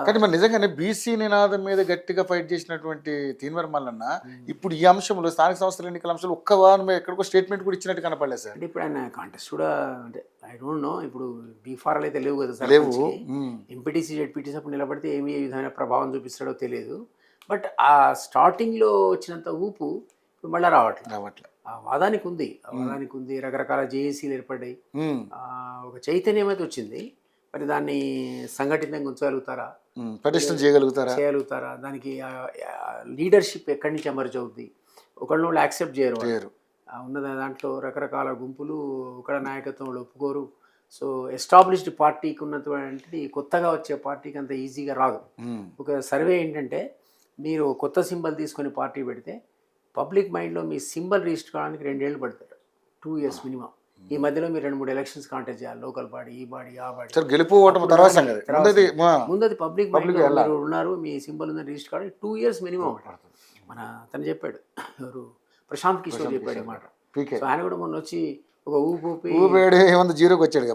కానీ మరి నిజంగానే బీసీ నినాదం మీద గట్టిగా ఫైట్ చేసినటువంటి తీన్మార్ మల్లన్న ఇప్పుడు ఈ అంశంలో స్థానిక సంస్థల ఎన్నికల అంశంలో ఒక్క వారం ఎక్కడికో స్టేట్మెంట్ కూడా ఇచ్చినట్టు కనపడలేదు సార్. అంటే ఇప్పుడు ఆయన కాంటెస్ట్ కూడా అంటే ఐ డోంట్ నో, ఇప్పుడు బీఫారాలు అయితే లేవు కదా సార్. లేవు. ఎంపీటీసీ జెడ్పీటీసీ అప్పుడు నిలబడితే ఏ విధమైన ప్రభావం చూపిస్తాడో తెలియదు. బట్ ఆ స్టార్టింగ్లో వచ్చినంత ఊపు ఇప్పుడు మళ్ళీ రావట్లేదు. ఆ వాదానికి ఉంది, రకరకాల జేఏసీలు ఏర్పడ్డాయి, ఒక చైతన్యం అయితే వచ్చింది. మరి దాన్ని సంఘటితంగా ఉంచగలుగుతారా, పటిష్టం చేయగలుగుతారా, దానికి లీడర్షిప్ ఎక్కడి నుంచి ఎమర్జ్ అవుద్ది, ఒకళ్ళు యాక్సెప్ట్ చేయరు. ఉన్న దాంట్లో రకరకాల గుంపులు ఒకళ్ళ నాయకత్వంలో ఒప్పుకోరు. సో ఎస్టాబ్లిష్డ్ పార్టీకి ఉన్నటువంటి కొత్తగా వచ్చే పార్టీకి అంత ఈజీగా రాదు. ఒక సర్వే ఏంటంటే, మీరు కొత్త సింబల్ తీసుకొని పార్టీ పెడితే పబ్లిక్ మైండ్లో మీ సింబల్ రిజిస్టర్ కావడానికి 2 ఏళ్ళు పడతారు, 2 years మినిమం. ఈ మధ్యలో మీరు 2-3 ఎలక్షన్స్ కాంటెస్ట్ చేయాలి, లోకల్ బాడీ, ఈ బాడీ, ఆ బాడీ. గెలుపు ముందది పబ్లిక్ మైండ్లో ఉన్నారు, మీ సింబల్ ఉందని రిజిస్టర్ కావడానికి 2 years మినిమం పడుతుంది. మన అతను చెప్పాడు, ఎవరు ప్రశాంత్ కిషోర్ చెప్పాడు అన్నమాట. సో ఆయన కూడా మొన్న వచ్చి ఒక ఊపి జీరోకి వచ్చాడు.